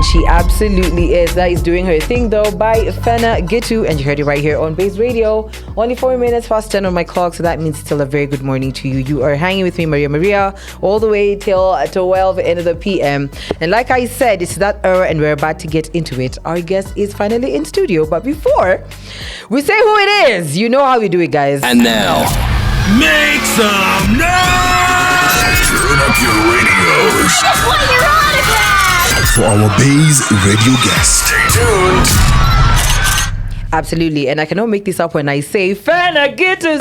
And she absolutely is. That is Doing Her Thing though by Fena Gitu. And you heard it right here on Baze Radio. Only 4 minutes past 10 on my clock. So that means still a very good morning to you. You are hanging with me, Maria, all the way till 12 end of the PM. And like I said, it's that hour and we're about to get into it. Our guest is finally in studio. But before we say who it is, you know how we do it, guys. And now, make some noise! Turn up your radios. Just want your autograph! For our Baze radio guest. Stay tuned. Absolutely, and I cannot make this up when I say Fena Gitu.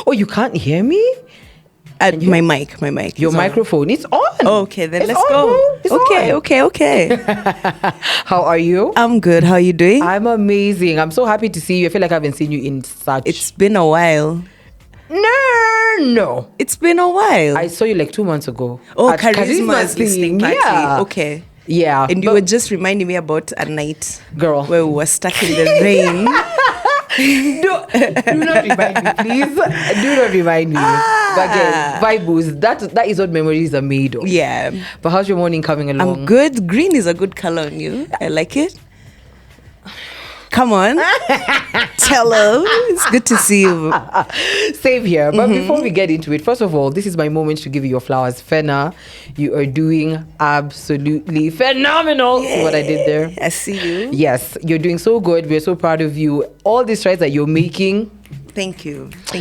Oh, you can't hear me? My mic. Your microphone, it's on. Okay, then it's let's on, go. Bro. It's Okay. How are you? I'm good. How are you doing? I'm amazing. I'm so happy to see you. I feel like I haven't seen you in such... It's been a while. No. It's been a while. I saw you like 2 months ago. Oh, at Charisma's listening party. Yeah. Okay. Yeah. And you were just reminding me about a night, girl, where we were stuck in the rain. do not remind me, please. Do not remind me. But again, vibes. That is what memories are made of. Yeah. But how's your morning coming along? I'm good. Green is a good color on you. I like it. Come on. Tell them. It's good to see you. Same here. But before we get into it, first of all, this is my moment to give you your flowers. Fena, you are doing absolutely phenomenal. See what I did there? I see you. Yes, you're doing so good. We're so proud of you. All these strides that you're making. Thank you. I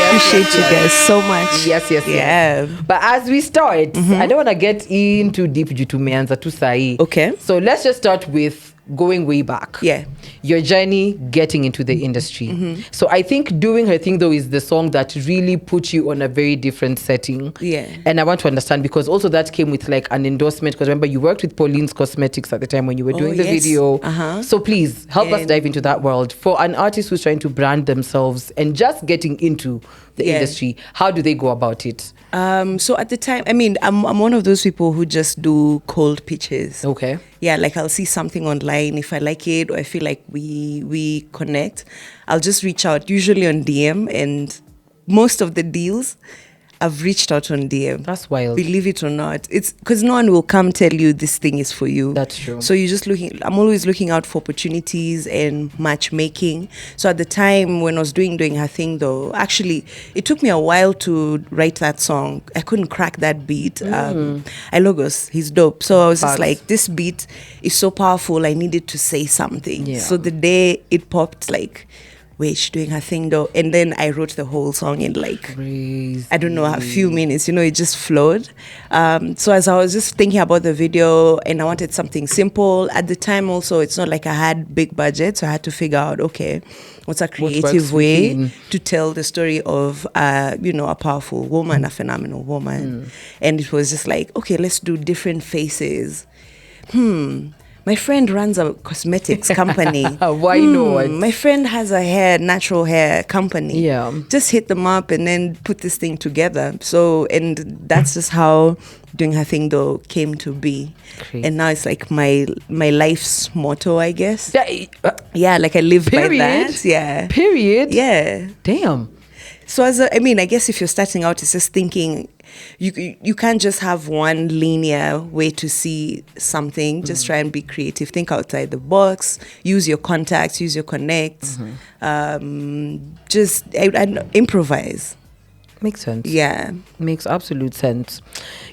appreciate you guys so much. Yes. Yeah. But as we start, I don't want to get in too deep due to meanza to say. Okay. So let's just start with going way back. Yeah. Your journey getting into the industry. So I think Doing Her Thing though is the song that really put you on a very different setting. Yeah. And I want to understand because also that came with like an endorsement because remember you worked with Pauline's Cosmetics at the time when you were doing the video. So please help us dive into that world. For an artist who's trying to brand themselves and just getting into the industry, how do they go about it? So at the time, I mean, I'm one of those people who just do cold pitches. Okay. Yeah, like I'll see something online. If I like it or I feel like we connect, I'll just reach out, usually on DM. And most of the deals, I've reached out on DM. That's wild. Believe it or not. It's because no one will come tell you this thing is for you. That's true. So you're just I'm always looking out for opportunities and matchmaking. So at the time when I was doing Her Thing though, actually, it took me a while to write that song. I couldn't crack that beat. Logos, he's dope. So I was just like, this beat is so powerful. I needed to say something. Yeah. So the day it popped, like, wait, she's doing her thing though. And then I wrote the whole song in like, I don't know, a few minutes, it just flowed. So as I was just thinking about the video and I wanted something simple, at the time also, it's not like I had big budget. So I had to figure out, okay, what's a creative way to tell the story of, a powerful woman, a phenomenal woman. And it was just like, okay, let's do different faces. My friend runs a cosmetics company. Why not? My friend has a natural hair company. Yeah. Just hit them up and then put this thing together. So, and that's just how Doing Her Thing though came to be. Crazy. And now it's like my life's motto, I guess. Yeah, like I live by that. Yeah. Period. Yeah. Damn. So I guess if you're starting out, it's just thinking, you can't just have one linear way to see something. Just try and be creative. Think outside the box. Use your contacts. Use your connects. Just improvise. Makes sense. Yeah. Makes absolute sense.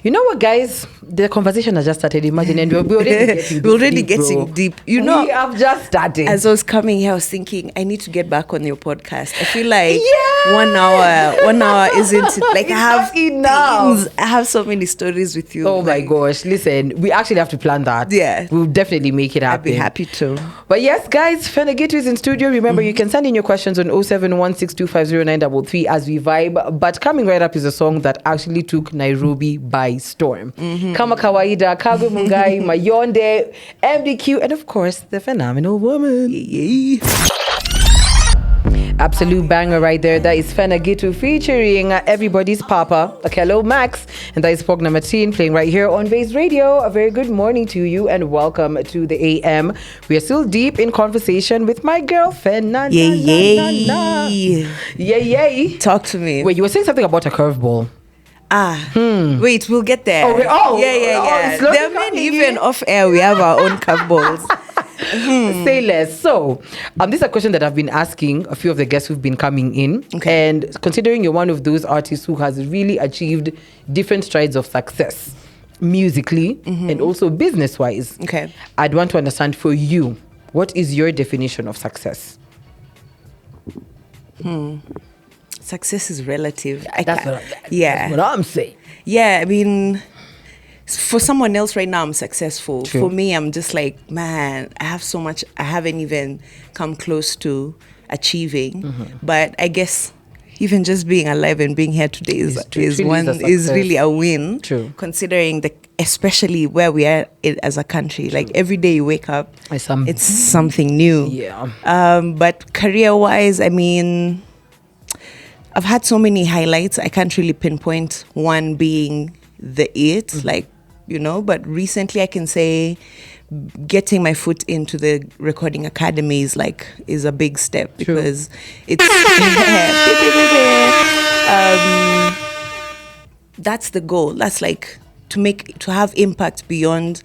You know what, guys? The conversation has just started. Imagine, and we're already getting deep. We have just started. As I was coming here, I was thinking, I need to get back on your podcast. I feel like 1 hour isn't like I have so many stories with you. Oh my gosh. Listen, we actually have to plan that. Yeah. We'll definitely make it happen. I'd be happy to. But yes, guys, Fena Gitu is in studio. Remember, you can send in your questions on 07162509333 as we vibe. But coming right up is a song that actually took Nairobi by storm. Kama Kawaida, Kagwe Mungai, Mayonde, MDQ, and of course, the phenomenal woman. Absolute banger right there. That is Fena Gitu featuring everybody's Papa, Akello Max, and that is Pogna Martin playing right here on Baze Radio. A very good morning to you and welcome to the AM. We are still deep in conversation with my girl Fena. Yay. Talk to me. Wait, you were saying something about a curveball. Wait, we'll get there. Yeah. it's slowly There are men coming even in. off air. We have our own curveballs. Say less. So, this is a question that I've been asking a few of the guests who've been coming in. Okay. And considering you're one of those artists who has really achieved different strides of success musically and also business-wise, Okay. I'd want to understand for you, what is your definition of success? Success is relative. That's Yeah. what I'm saying. Yeah, I mean, for someone else right now, I'm successful. True. For me, I'm just like, man, I have so much I haven't even come close to achieving. But I guess even just being alive and being here today is Truly one a is success. really a win. True. Considering especially where we are as a country. Like every day you wake up, it's something new. Yeah. But career-wise, I mean, I've had so many highlights. I can't really pinpoint one being the it, like, but recently I can say getting my foot into the recording academy is a big step because it's that's the goal. That's like to have impact beyond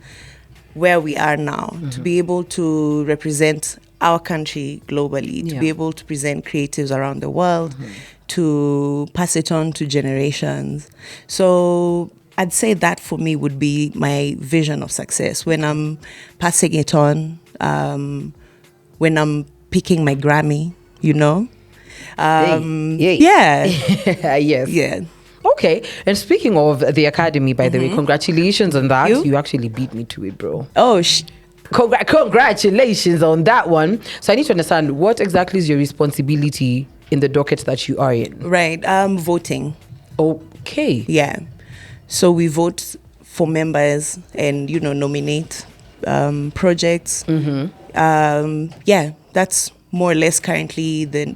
where we are now, to be able to represent our country globally, to be able to present creatives around the world, to pass it on to generations. So I'd say that for me would be my vision of success when I'm passing it on, when I'm picking my Grammy, Yeah. Yes. Yeah. Okay. And speaking of the academy, by the way, congratulations on that. You? You actually beat me to it, bro. Oh, Congratulations on that one. So I need to understand, what exactly is your responsibility in the docket that you are in? right. Voting. Okay. Yeah. So we vote for members and, nominate projects. Yeah, that's more or less currently the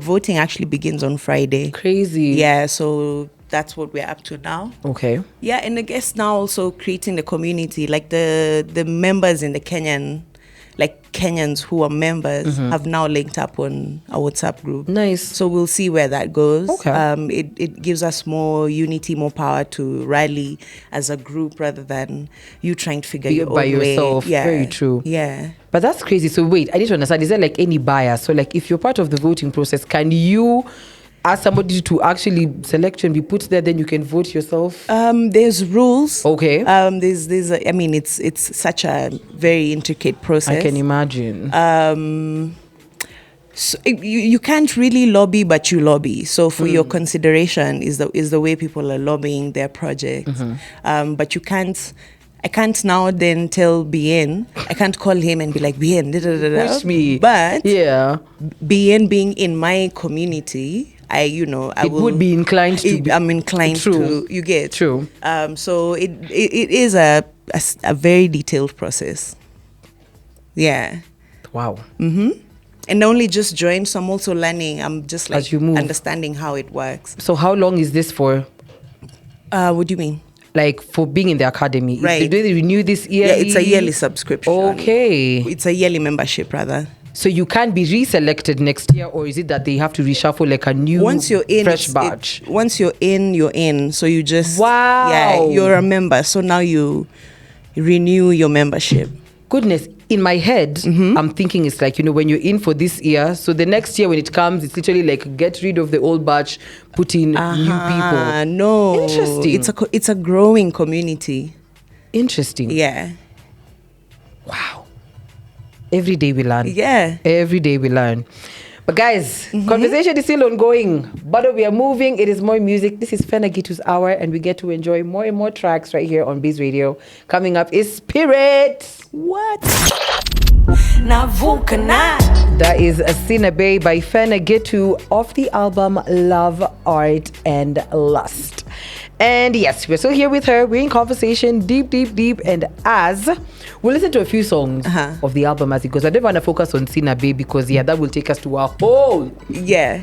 voting actually begins on Friday. Crazy. Yeah, so that's what we're up to now. Okay. Yeah, and I guess now also creating the community, like the members in the Kenyans who are members have now linked up on a WhatsApp group. Nice. So we'll see where that goes. Okay. It gives us more unity, more power to rally as a group rather than you trying to figure your by own yourself. way. Yeah. Very true. Yeah. But that's crazy. So wait, I need to understand, is there like any bias? So like if you're part of the voting process, can you ask somebody to actually select you and be put there, then you can vote yourself? There's rules. Okay. I mean, it's such a very intricate process. I can imagine. So you can't really lobby, but you lobby. So for your consideration is the way people are lobbying their projects. But I can't now then tell BN. I can't call him and be like, BN, Push me. But yeah. BN being in my community, It would be inclined to be. I'm inclined True. to. You get True. So it is a very detailed process. Yeah. Wow. And I only just joined, so I'm also learning. I'm just As you move. understanding how it works. So how long is this for? What do you mean? Like for being in the academy? Right. Do they renew this year? Yeah, it's a yearly subscription. Okay. It's a yearly membership, rather. So you can't be reselected next year, or is it that they have to reshuffle like a new Once you're in, fresh batch? once you're in. So you just Wow. Yeah, you're a member. So now you renew your membership. Goodness, in my head, I'm thinking it's like, when you're in for this year, so the next year when it comes, it's literally like get rid of the old batch, put in new people. No, Interesting. It's a growing community. Interesting. Yeah. Wow. Every day we learn. Yeah. Every day we learn. But guys, conversation is still ongoing. But we are moving. It is more music. This is Fena Gitu's Hour, and we get to enjoy more and more tracks right here on Baze Radio. Coming up is Spirit. What? That is a Sinabe by Fena Gitu off the album Love, Art, and Lust. And yes, we're still here with her. We're in conversation deep. And as we'll listen to a few songs of the album as it goes. I don't want to focus on Sinabe because, that will take us to a whole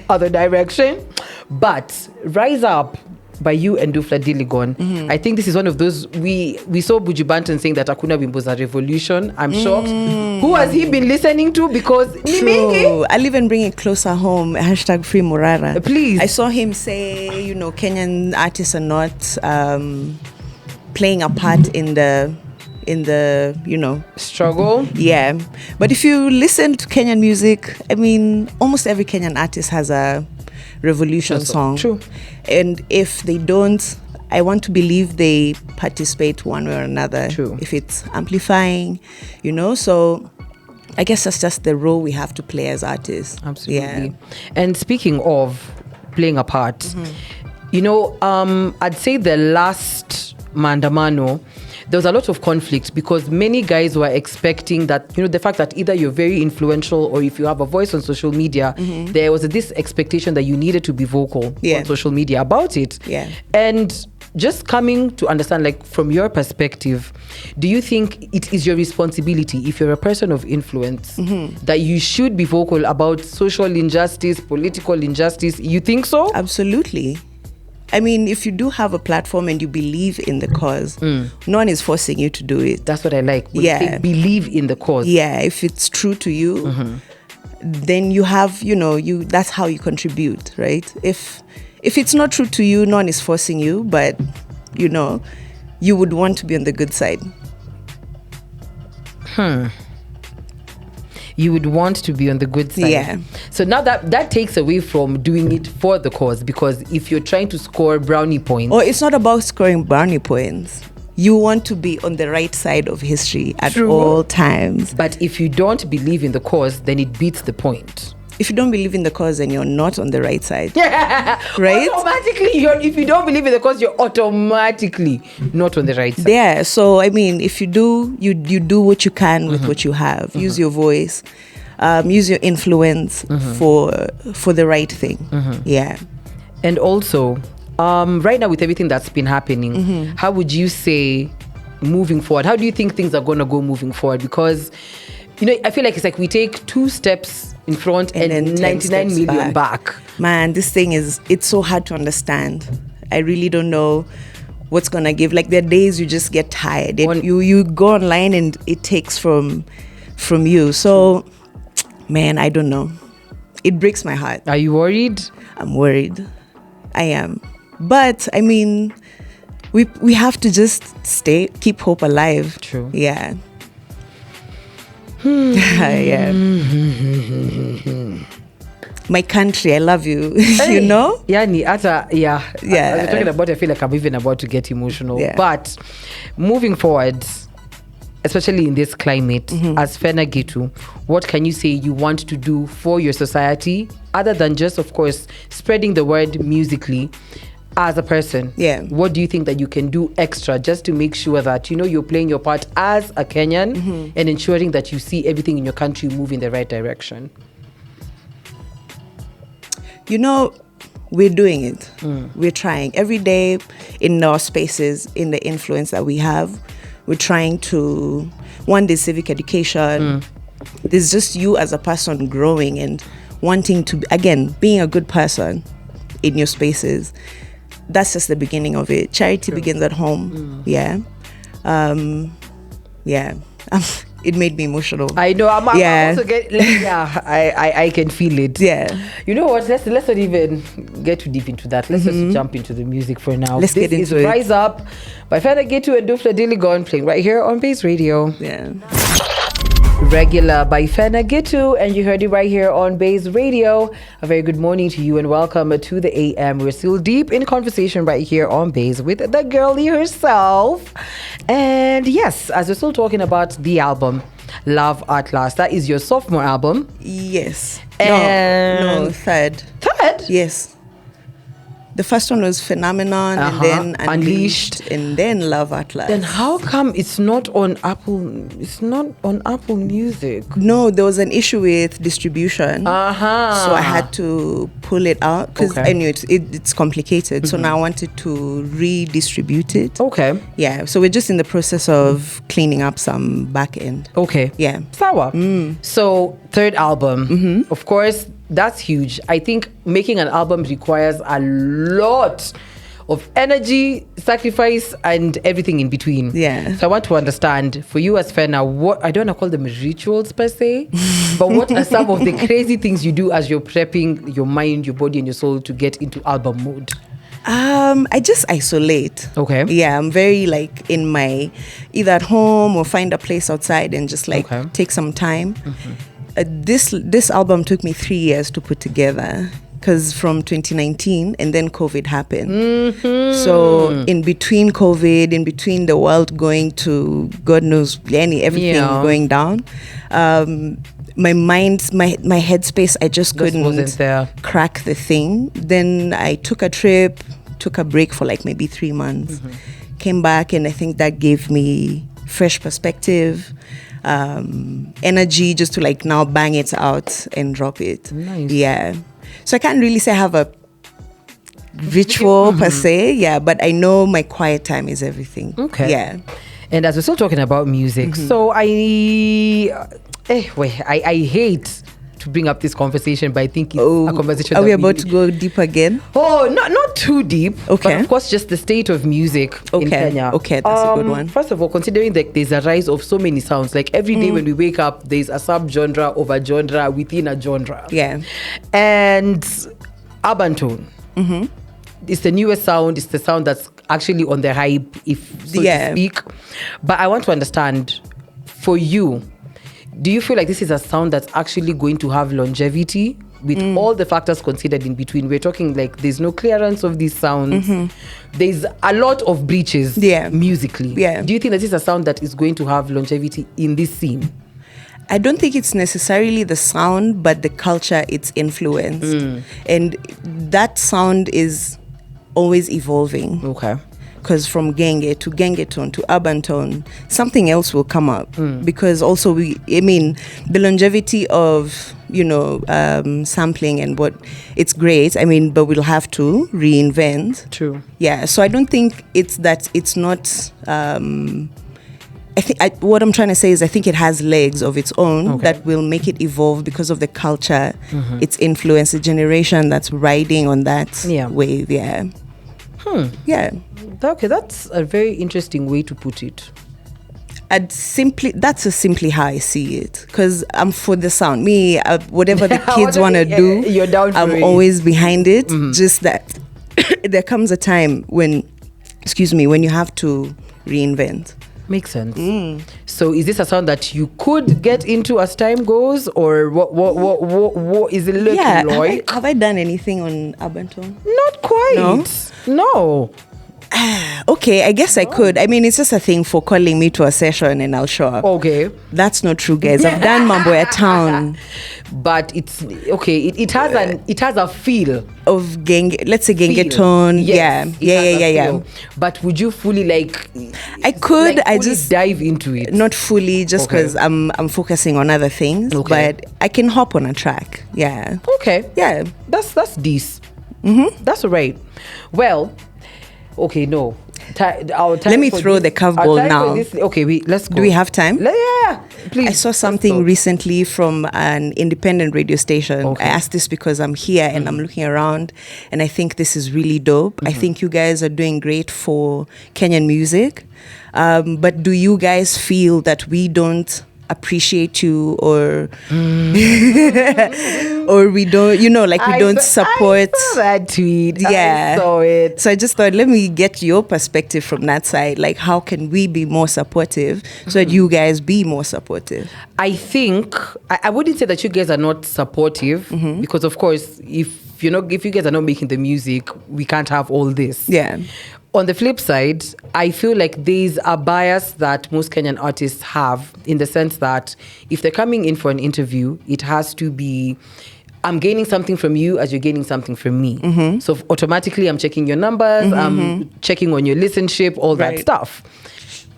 other direction. But Rise Up by you and Dufla Diligon. I think this is one of those, we saw Buju Banton saying that Hakuna Wimbo za Revolution. I'm shocked. Who has he been listening to? Because ni mingi. True. I'll even bring it closer home. Hashtag free Murara. Please. I saw him say, you know, Kenyan artists are not playing a part in the you know, struggle. Yeah. But if you listen to Kenyan music, I mean, almost every Kenyan artist has a revolution song. True. And if they don't, I want to believe they participate one way or another. True. If it's amplifying, you know, so I guess that's just the role we have to play as artists. Absolutely. Yeah. And speaking of playing a part, you know, I'd say the last Maandamano, there was a lot of conflict because many guys were expecting that, you know, the fact that either you're very influential or if you have a voice on social media, there was this expectation that you needed to be vocal on social media about it. Yeah. And just coming to understand, like, from your perspective, do you think it is your responsibility, if you're a person of influence, that you should be vocal about social injustice, political injustice? You think so? Absolutely. I mean, if you do have a platform and you believe in the cause, no one is forcing you to do it. That's what I like. When Yeah. you say believe in the cause. Yeah, if it's true to you, then you have, you know, that's how you contribute, right? If it's not true to you, no one is forcing you, but, you know, you would want to be on the good side. You would want to be on the good side. Yeah. So now that takes away from doing it for the cause, because if you're trying to score brownie points. Or it's not about scoring brownie points. You want to be on the right side of history at True. all times. But if you don't believe in the cause, then it beats the point. If you don't believe in the cause, then you're not on the right side. Right? Automatically, if you don't believe in the cause, you're automatically not on the right side. Yeah. So I mean, if you do, you do what you can with what you have. Use your voice, use your influence for the right thing. Yeah. And also, right now with everything that's been happening, how would you say moving forward? How do you think things are going to go moving forward? Because, you know, I feel like it's like we take 2 steps in front and then 10 99 steps million back. Man, this thing it's so hard to understand. I really don't know what's gonna give. Like, there are days you just get tired. You go online and it takes from you. So, man, I don't know. It breaks my heart. Are you worried? I'm worried. I am. But I mean, we have to just keep hope alive. True. Yeah. Yeah. My country, I love you. You know? Yeah. As you're talking about, I feel like I'm even about to get emotional. Yeah. But moving forward, especially in this climate, as Fena Gitu, what can you say you want to do for your society, other than just, of course, spreading the word musically? As a person, what do you think that you can do extra just to make sure that, you know, you're playing your part as a Kenyan and ensuring that you see everything in your country move in the right direction? You know, we're doing it. We're trying every day in our spaces, in the influence that we have. We're trying to, one, there's civic education. There's just you as a person growing and wanting to, again, being a good person in your spaces. That's just the beginning of it. Charity begins at home. Yeah. Yeah. It made me emotional. I know. I'm also I can feel it. Yeah. You know what? Let's not even get too deep into that. Let's just jump into the music for now. Let's get into it. This is Rise Up by Fena Gitu and Dufla Diligon, playing right here on Baze Radio. Yeah. Regular by Fena Gitu, and you heard it right here on Baze Radio. A very good morning to you and welcome to the AM. We're still deep in conversation right here on Baze with the girlie herself. And yes, as we're still talking about the album Love at Last, that is your sophomore album. Yes. And no, third. Third? Yes. The first one was Phenomenon, and then Unleashed, and then Love at Last. Then how come it's not on Apple? It's not on Apple Music. No, there was an issue with distribution. So I had to pull it out because I knew it's complicated. So now I wanted to redistribute it. Okay. Yeah. So we're just in the process of cleaning up some back end. Okay. Yeah. Sawa. So third album, of course. That's huge. I think making an album requires a lot of energy, sacrifice, and everything in between. Yeah. So I want to understand, for you as Fena, what, I don't want to call them rituals per se, but what are some of the crazy things you do as you're prepping your mind, your body, and your soul to get into album mode? I just isolate. Okay. Yeah, I'm very like in my, either at home or find a place outside and just like take some time. This album took me 3 years to put together, because from 2019 and then COVID happened. So in between COVID, in between the world going to God knows everything going down, my mind, my headspace, I just couldn't crack the thing. Then I took a trip, took a break for like maybe 3 months, came back, and I think that gave me fresh perspective, energy just to like now bang it out and drop it. Nice. Yeah. So I can't really say I have a ritual per se, but I know my quiet time is everything. Okay. Yeah. And as we're still talking about music, so I hate to bring up this conversation, but I think it's a conversation. Are we about to go deep again? Oh, not too deep. Okay. But of course, just the state of music in Kenya. Okay, that's a good one. First of all, considering that there's a rise of so many sounds, like every day when we wake up, there's a sub-genre of a genre within a genre. Yeah. And urban tone. It's the newest sound. It's the sound that's actually on the hype, if so to speak. But I want to understand, for you, do you feel like this is a sound that's actually going to have longevity with all the factors considered in between? We're talking like there's no clearance of these sounds. There's a lot of breaches musically. Yeah. Do you think that this is a sound that is going to have longevity in this scene? I don't think it's necessarily the sound, but the culture it's influenced. And that sound is always evolving. Okay. Because from genge to gengetone to urban tone, something else will come up. Because also the longevity of, sampling and what, it's great. But we'll have to reinvent. True. Yeah. So I don't think it's not, what I'm trying to say is I think it has legs of its own that will make it evolve because of the culture, its influence, the generation that's riding on that wave. Yeah. Yeah. Okay, that's a very interesting way to put it. That's simply how I see it, because I'm for the sound. Whatever the kids want to do, you're down for I'm always behind it. Just that there comes a time when you have to reinvent. Makes sense. So is this a sound that you could get into as time goes, or what is it looking like? Have I done anything on urban tone? Not quite. No. Okay, I guess I could. It's just a thing for calling me to a session and I'll show up. Okay. That's not true, guys. I've done Mambo at Town. But it's okay. It has a feel of genge. Let's say genge tone. Yes, yeah. But would you fully I could. I just dive into it. Not fully, just because I'm focusing on other things. Okay. But I can hop on a track. Yeah. Okay. Yeah. That's this. That's all right. Well. Okay, no. Let me throw the curveball now. Okay, let's go. Do we have time? Yeah, please. I saw something recently from an independent radio station. Okay. I asked this because I'm here and I'm looking around, and I think this is really dope. I think you guys are doing great for Kenyan music. But do you guys feel that we don't appreciate you, or or we don't, we don't support? I saw that tweet. Yeah, I saw it. So I just thought, let me get your perspective from that side. Like, how can we be more supportive so that you guys be more supportive? I think I wouldn't say that you guys are not supportive, because of course, if you guys are not making the music, we can't have all this. Yeah. On the flip side, I feel like there's a bias that most Kenyan artists have, in the sense that if they're coming in for an interview, it has to be, I'm gaining something from you as you're gaining something from me. So automatically I'm checking your numbers, I'm checking on your listenership, all that stuff.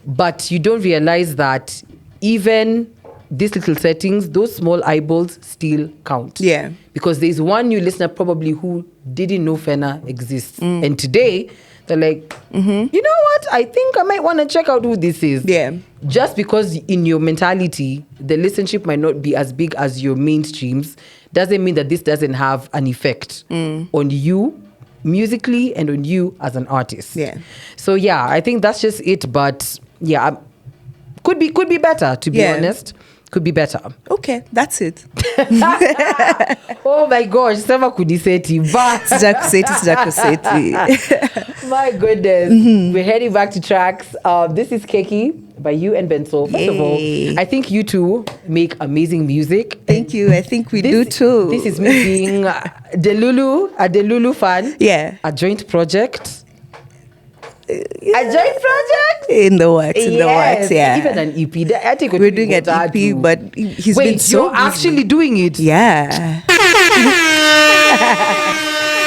But you don't realize that even these little settings, those small eyeballs still count. Yeah. Because there's one new listener probably who didn't know Fena exists. And today, they're like, you know what? I think I might want to check out who this is. Yeah. Just because in your mentality, the listenership might not be as big as your mainstreams, doesn't mean that this doesn't have an effect on you musically and on you as an artist. Yeah. So yeah, I think that's just it. But yeah, could be better, to be honest. Could be better. Okay, that's it. Oh my gosh, sema kuniseti, but Sijakuseti. my goodness. We're heading back to tracks. This is Keki by you and Benso. First of all, I think you two make amazing music. Thank you. I think we do too. This is me being a Delulu fan. Yeah. A joint project. A joint project? In the works, yeah. Even an EP. I think we're doing an EP, but he's Wait, been so you're actually doing it? Yeah.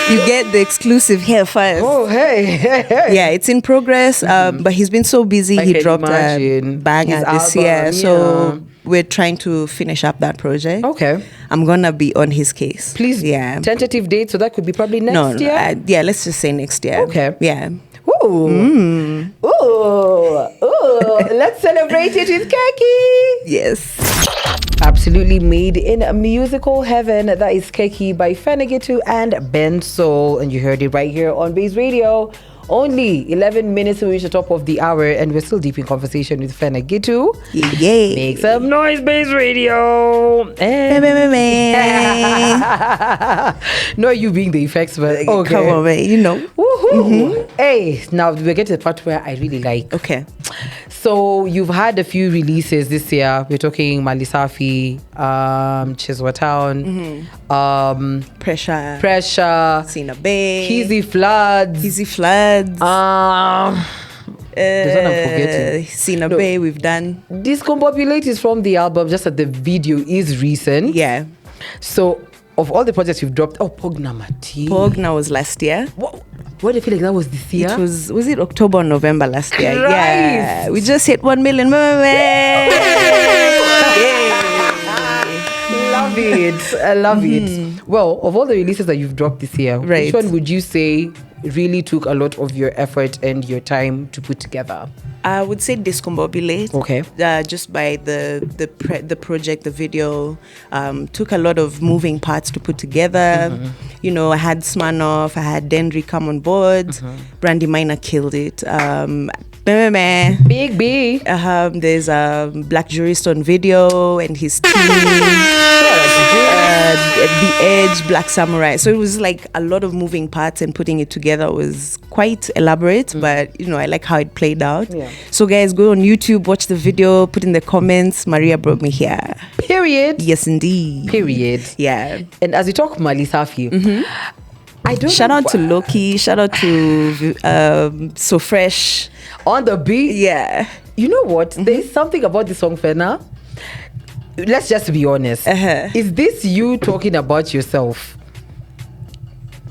You get the exclusive here first. Oh, hey. Yeah, it's in progress, but he's been so busy. He dropped a banger this year, so we're trying to finish up that project. Okay. I'm gonna be on his case. Please, tentative date, so that could be probably next year? Yeah, let's just say next year. Okay. Yeah. Ooh. Ooh. Let's celebrate it with Keki. Yes. Absolutely made in a musical heaven. That is Keki by Fena Gitu and Benso. And you heard it right here on Baze Radio. Only 11 minutes to reach the top of the hour, and we're still deep in conversation with Fena Gitu. Yeah. Make some noise, Baze Radio. No, you being the effects, but okay. Come on, man. You know. Woohoo. Hey, now we get to the part where I really like. Okay. So you've had a few releases this year. We're talking Malisafi, Chiswa Town, Pressure, Sina Bay, Kizzy Floods. There's one I'm forgetting. Sina Bay we've done. Discombobulate is from the album, just that the video is recent. Yeah. So of all the projects you've dropped, Pogna Mati. Pogna was last year. What do you feel like that was this year? It was it October or November last year? Christ. Yeah. We just hit 1 million. Love it. I love it. Well, of all the releases that you've dropped this year, which one would you say really took a lot of your effort and your time to put together? I would say Discombobulate. Okay. Just by the project, the video, took a lot of moving parts to put together. You know, I had Smirnoff, I had Dendry come on board. Brandy Minor killed it. Big B. There's a Black Jurist on video and his team. The Edge, Black Samurai. So it was like a lot of moving parts, and putting it together was quite elaborate, but you know, I like how it played out. Yeah. So guys, go on YouTube, watch the video, put in the comments, Maria brought me here. Period. Yes, indeed. Period. Yeah. And as we talk Malisafi, I don't shout out to Loki, shout out to So Fresh on the beat. Yeah. You know what? There's something about the song, Fena. Let's just be honest. Is this you talking about yourself?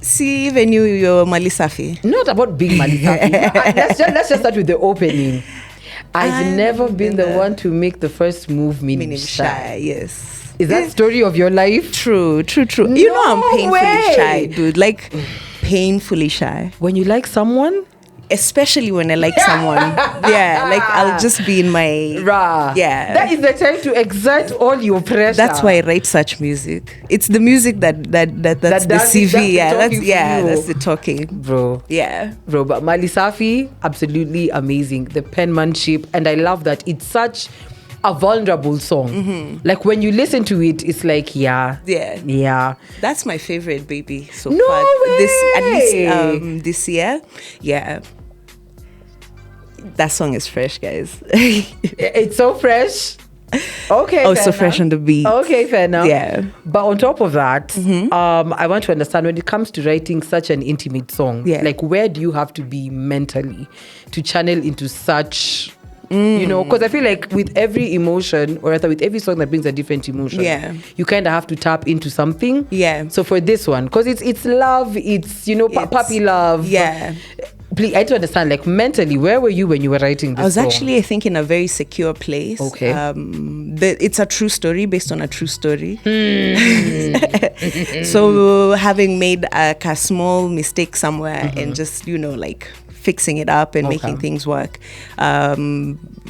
See, even you're Malisafi. Not about being Malisafi. let's just start with the opening. I've never been the one to make the first move, meaning shy. Yes. Is that story of your life? True. No, you know I'm painfully shy, dude. Like, painfully shy. When you like someone? Especially when I like someone. Yeah, like I'll just be in my... Yeah. That is the time to exert all your pressure. That's why I write such music. It's the music that's the CV. That's the talking. Bro. Yeah. Bro, but Malisafi, absolutely amazing. The penmanship, and I love that. It's such a vulnerable song. Like when you listen to it, it's like, yeah. That's my favorite, baby. So no far, way. At least this year. Yeah. That song is fresh, guys. It's so fresh. Okay. Oh, so fresh on the beat. Okay, fair enough. Yeah. But on top of that, I want to understand, when it comes to writing such an intimate song, like where do you have to be mentally to channel into such, you know, because I feel like with every emotion, or rather with every song that brings a different emotion, you kind of have to tap into something. Yeah. So for this one, because it's love, it's, you know, puppy love. Yeah. Please, I need to understand, like mentally, where were you when you were writing this I was song? actually, I think, in a very secure place. Okay. It's a true story based on a true story. So having made a small mistake somewhere and just, you know, like fixing it up and making things work.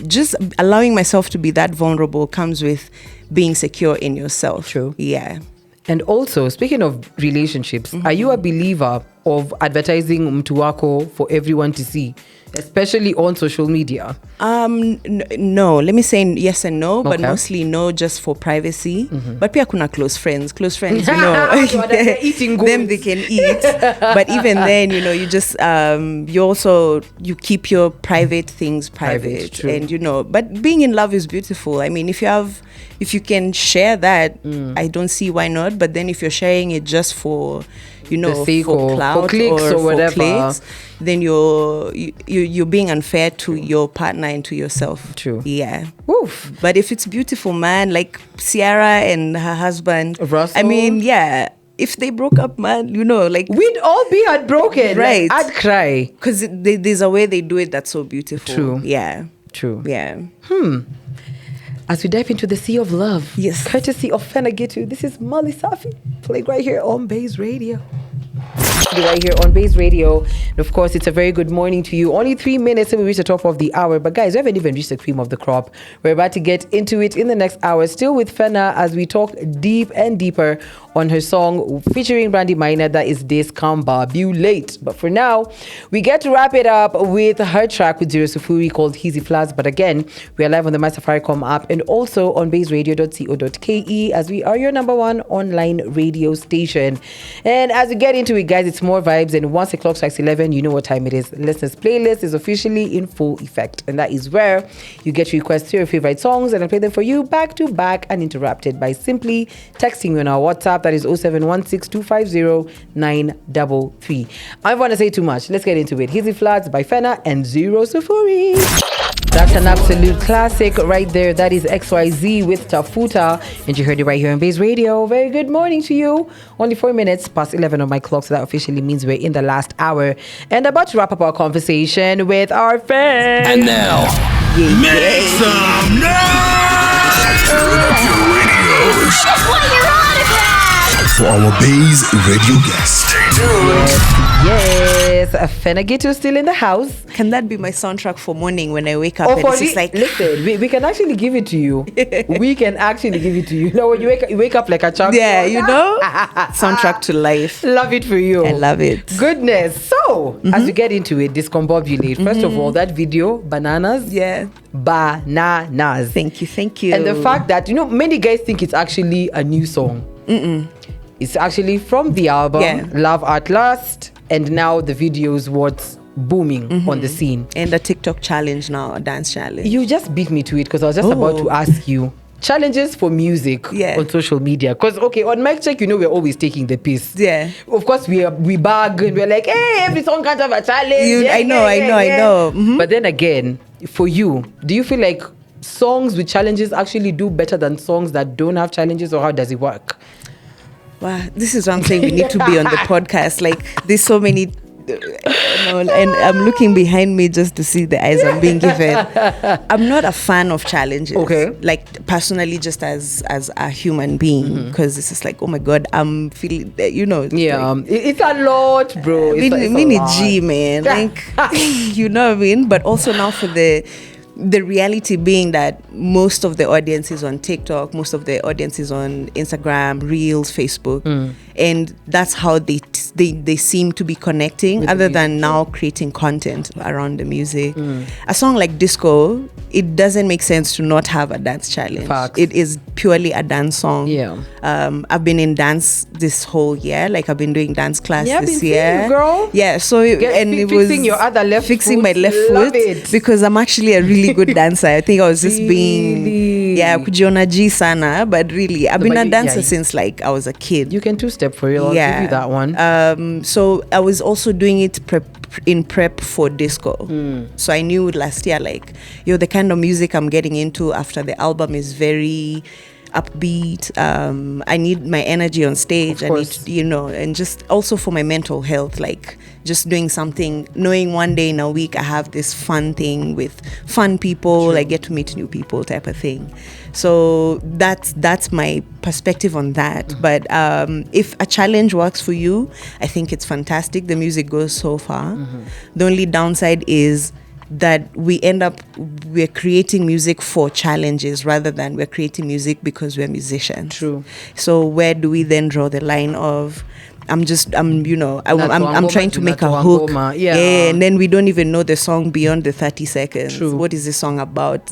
Just allowing myself to be that vulnerable comes with being secure in yourself. True. Yeah. And also, speaking of relationships, are you a believer of advertising mtu wako for everyone to see, especially on social media? No, let me say yes and no, but Okay. mostly no, just for privacy. But pia kuna close friends, you know, They're eating them goods. they can eat. But even then, you know, you just you keep your private things private, true. and you know. But being in love is beautiful. I mean, if you can share that, I don't see why not. But then if you're sharing it just for, you know, The sake for or for clout clicks or for whatever. clicks, then you're being unfair to your partner and to yourself. True. Yeah. Oof. But if it's beautiful, man, like Ciara and her husband, Russell. I mean, yeah, if they broke up, man, you know, like, We'd all be heartbroken. Right. Like, I'd cry. because there's a way they do it that's so beautiful. True. Yeah. True. Yeah. As we dive into the sea of love, Yes. courtesy of Fena Gitu, this is Molly Safi, played right here on Baze Radio. Right here on Baze Radio. And of course, it's a very good morning to you. Only 3 minutes and we reach the top of the hour. But guys, we haven't even reached the cream of the crop. We're about to get into it in the next hour. Still with Fena as we talk deep and deeper on her song featuring Brandy Minor, that is Discombobulate. But for now, we get to wrap it up with her track with Zero Sufuri called Easy Floods. But again, we are live on the My Safaricom app and also on baseradio.co.ke as we are your number one online radio station. And as we get into it, guys, it's more vibes. And once the clock strikes 11, you know what time it is. Listeners' playlist is officially in full effect. And that is where you get to request your favorite songs and I play them for you back to back uninterrupted by simply texting me on our WhatsApp. That is 0716-250-933. I don't want to say too much. Let's get into it. Easy Floods by Fena and Zero Sufuri. That's an absolute classic right there. That is XYZ with Tafuta. And you heard it right here on Baze Radio. Very good morning to you. Only 4 minutes past 11 on my clock. So that officially means we're in the last hour. And about to wrap up our conversation with our friends. And now, make some noise! Turn up your radios for our Baze Radio guest. Yes, Fena Gitu still in the house. Can that be my soundtrack for morning when I wake up? Oh, and for it's just like, listen, we can actually give it to you. We can actually give it to you. You know, when you wake up like a child. yeah, you know, soundtrack to life. Love it for you. I love it. Goodness. So, as we get into it, Discombobulate. First of all, that video, Bananas. Yeah. Bananas. Thank you. And the fact that, you know, many guys think it's actually a new song. It's actually from the album, Yeah. Love at Last. And now the video is what's booming on the scene. And a TikTok challenge now, a dance challenge. You just beat me to it because I was just about to ask you. Challenges for music on social media. Because, okay, on Mic Check, you know, we're always taking the piss. Yeah. Of course, we bag and we're like, hey, every song can't have a challenge. I know. Mm-hmm. But then again, for you, do you feel like songs with challenges actually do better than songs that don't have challenges, or how does it work? Wow, this is what I'm saying. We need to be on the podcast. Like, there's so many, and I'm looking behind me just to see the eyes I'm being given. I'm not a fan of challenges. Okay. Like, personally, just as a human being, because this is like, oh my God, I'm feeling, you know. Yeah, like, it's a lot, bro. It's a mini lot. G, man. Like, you know what I mean? But also now for the reality being that most of the audience is on TikTok, most of the audience is on Instagram, Reels, Facebook, and that's how they seem to be connecting. With other the than now creating content around the music. A song like Disco, it doesn't make sense to not have a dance challenge. Facts. It is purely a dance song. Yeah. I've been in dance this whole year. Like, I've been doing dance class Yeah, this been seeing year. you, girl. Yeah, so it was fixing your other left fixing foot. my left Love foot it. because I'm actually a really good dancer. I think I was just being kujiona G sana, but really I've been a dancer since like I was a kid. You can two-step for real. I'll give you that one. So I was also doing it in prep for disco. So I knew last year, like, the kind of music I'm getting into after the album is very upbeat. I need my energy on stage. I need, and just also for my mental health, like just doing something, knowing one day in a week I have this fun thing with fun people, I get to meet new people type of thing. So that's my perspective on that. But if a challenge works for you, I think it's fantastic. The music goes so far. The only downside is that we're creating music for challenges rather than we're creating music because we're musicians. True. So where do we then draw the line of I'm trying to make a hook. Yeah. And then we don't even know the song beyond the 30 seconds. True. What is the song about?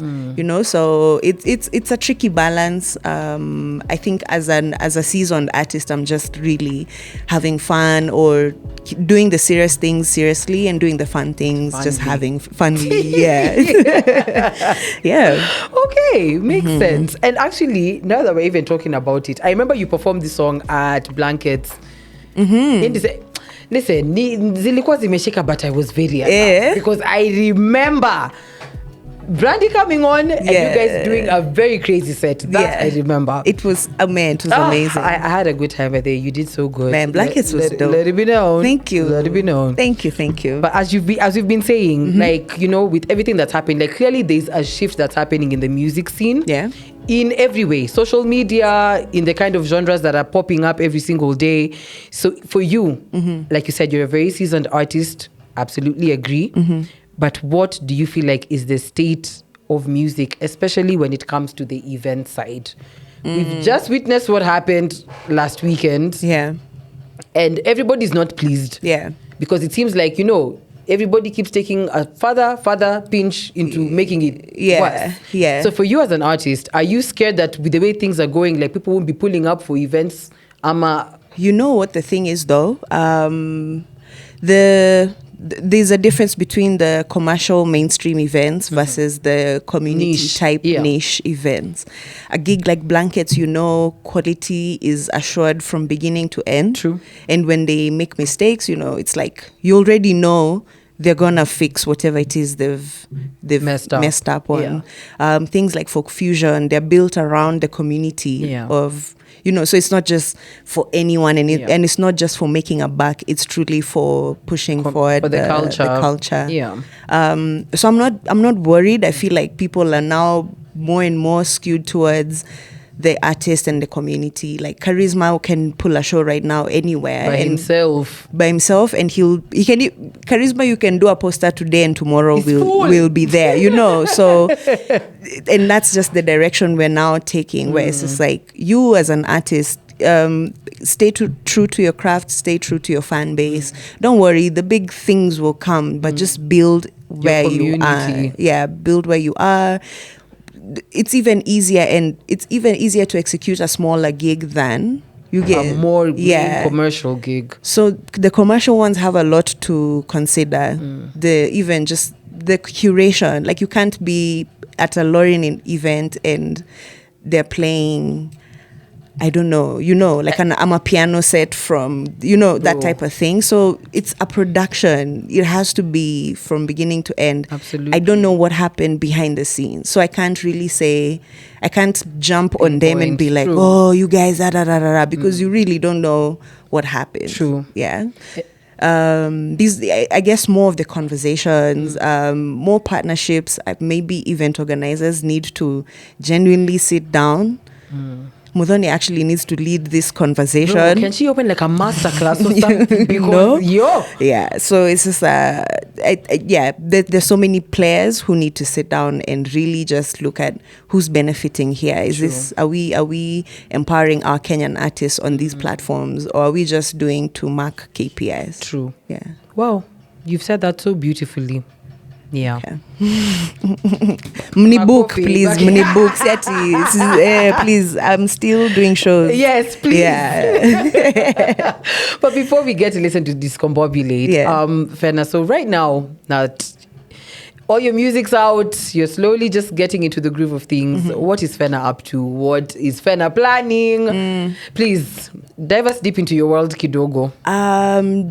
So it's a tricky balance. I think as a seasoned artist, I'm just really having fun, or doing the serious things seriously and doing the fun things just having fun. Yeah. Yeah. Okay, makes sense. And actually, now that we're even talking about it, I remember you performed this song at Blankets. Listen, zilikuwa zimeshika, but I was very alarmed because I remember Brandy coming on and you guys doing a very crazy set. That I remember. It was amazing. I had a good time there. You did so good. Man, Blankets was dope. Let it be known. Thank you. Let it be known. Thank you. But as we've been saying, like, with everything that's happening, like, clearly there's a shift that's happening in the music scene. Yeah. In every way, social media, in the kind of genres that are popping up every single day. So for you, like you said, you're a very seasoned artist. Absolutely agree. But what do you feel like is the state of music, especially when it comes to the event side? We've just witnessed what happened last weekend. Yeah. And everybody's not pleased. Yeah. Because it seems like, everybody keeps taking a further pinch into making it worse. Yeah. So for you as an artist, are you scared that with the way things are going, like, people won't be pulling up for events? You know what the thing is, though? There's a difference between the commercial mainstream events versus the community type niche events. A gig like Blankets, quality is assured from beginning to end. True. And when they make mistakes, it's like you already know they're gonna fix whatever it is they've messed up on. Things like Folk Fusion, they're built around the community of, so it's not just for anyone, and it's not just for making a buck. It's truly for pushing forward the culture. Yeah. So I'm not worried. I feel like people are now more and more skewed towards the artist and the community. Like Charisma can pull a show right now anywhere by himself, and Charisma, you can do a poster today and tomorrow will be there, so and that's just the direction we're now taking, where it's just like, you as an artist, stay true to your craft, stay true to your fan base. Don't worry, the big things will come, but just build where you are. Build where you are. It's even easier to execute a smaller gig than you get a more commercial gig. So the commercial ones have a lot to consider. Even just the curation. Like, you can't be at a Lauren event and they're playing, I don't know, like an Amapiano set from, that type of thing. So it's a production. It has to be from beginning to end. Absolutely. I don't know what happened behind the scenes. So I can't really say, I can't jump on them and be like, oh, you guys, because you really don't know what happened. True. Yeah. These, I guess, more of the conversations, more partnerships. Maybe event organizers need to genuinely sit down. Mudhoni actually needs to lead this conversation. Bro, can she open like a master class or something? Because, yeah. So it's just there's so many players who need to sit down and really just look at who's benefiting here. Are we empowering our Kenyan artists on these platforms, or are we just doing to mark KPIs? True. Yeah. Wow, you've said that so beautifully. Yeah. Okay. Mini book, please. Mini books. Please. I'm still doing shows. Yes, please. Yeah. But before we get to listen to Discombobulate, Fena, so right now that all your music's out, you're slowly just getting into the groove of things. What is Fena up to? What is Fena planning? Please dive us deep into your world, kidogo.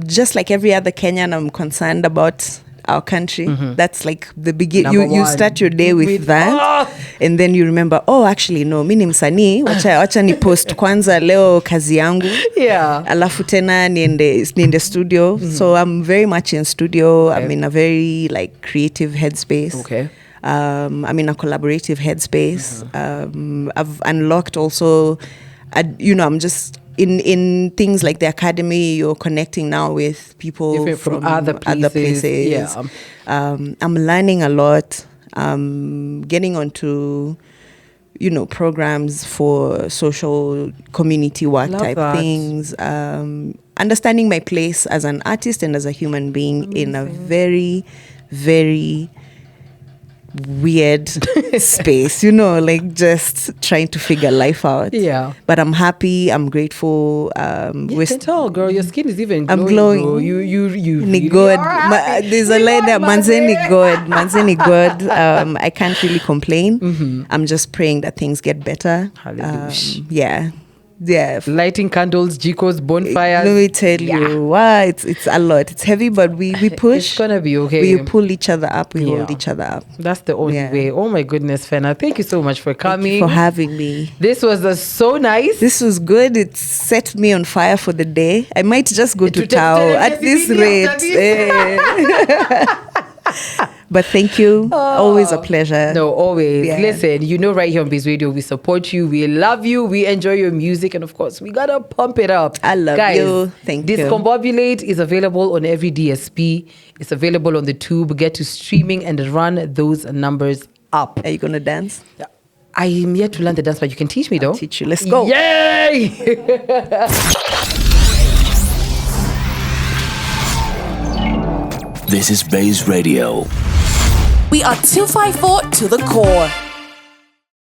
Just like every other Kenyan, I'm concerned about our country. That's like the beginning. You start your day with that, and then you remember, actually no, mimi ni msanii, wacha ni post kwanza leo kazi yangu, alafu tena niende studio. So I'm very much in studio. I'm in a very like creative headspace. I'm in a collaborative headspace. I've unlocked also, I'm just in things like the academy. You're connecting now with people from other places. I'm learning a lot. Getting onto programs for social community work things. understanding my place as an artist and as a human being in a very, very weird space, like just trying to figure life out. Yeah. But I'm happy. I'm grateful. I can tell, girl. Your skin is even glowing. I'm glowing. Bro. You Ni really good. are happy. There's a line that manzeni good. Manzeni good. I can't really complain. I'm just praying that things get better. Hallelujah. Yeah. Lighting candles, jikos, bonfires. Let me tell you, wow, it's a lot. It's heavy, but we push. It's gonna be okay. We pull each other up. We hold each other up. That's the only way. Oh my goodness, Fena. Thank you so much for coming. Thank you for having me. This was so nice. This was good. It set me on fire for the day. I might just go to Tao at this rate. But thank you. Always a pleasure. No, always. Yeah. Listen, right here on Baze Radio, we support you. We love you. We enjoy your music. And of course, we got to pump it up. I love you. Thank you. Discombobulate is available on every DSP. It's available on the tube. Get to streaming and run those numbers up. Are you going to dance? I am yet to learn the dance, but you can teach me though. I'll teach you. Let's go. Yay! This is Baze Radio. We are 254 to the core.